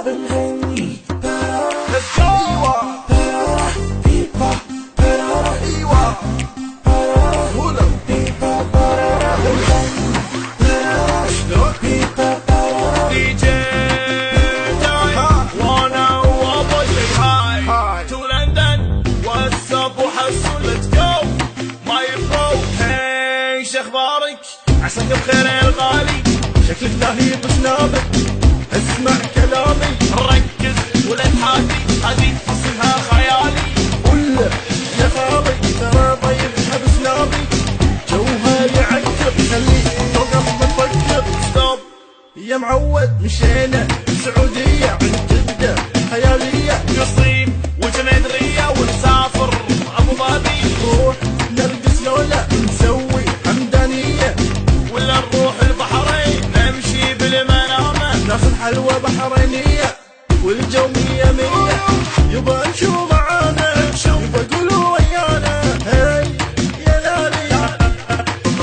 بنغني Let's go. بيبا ايوه هولو شلون دي جي وانا وابو هاي تو لندن واتساب وحسون ليتس جو ماي برو. هاي شخبارك عساك بخير يا الغالي شكلك لاهي بسنابك اسمع كلامي ركز ولا تحاتي هذي اسمها خيالي قول يا خابي ترى طيب حبس نابي جوها يعكر خليك توقف مفكر ستوب يا معود مشينا السعودية عند جدة خيالية قصيم وجنيدرية ونسافر ابو ظبي نروح نرقص لولا نسوي حمدانية ولا نروح البحرين نمشي بالمنامة ناخذ حلوة بحرينية والجو مية مية يبا امشوا معانا يبا قولوا ويانا هاي يا لالي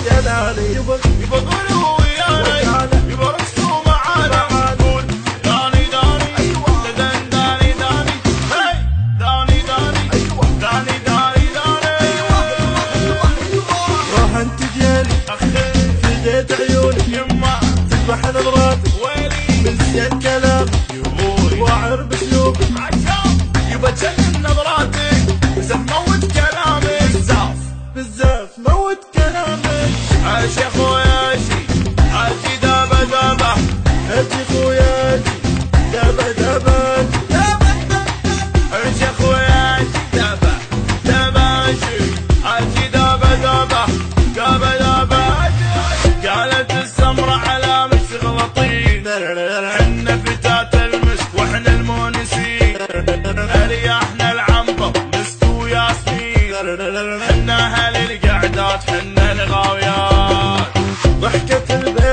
يا لالي يبا قولوا ويانا يبا رقصوا معانا قول داني داني دان داني داني هاي داني داني داني داني داني راح انت جيلي في زيت عيوني يما تذبح نظراتي ويلي من زين كلامي واعر باسلوبي يبا تجنن نظراتك بزاف موت كلامك بزاف موت كلامك عاش يا خويا عاشي دابا دابا هاتي خويا دابا دابا عاش يا خويا دابا دابا عاشي دابا دابا دابا دابا قالت السمرة على مش غلطين حنا فتاة المسك واحنا المونسين ارياحنا العنبر مسك وياسمين حنا اهل القعدات حنا الغاويات ضحكة البيت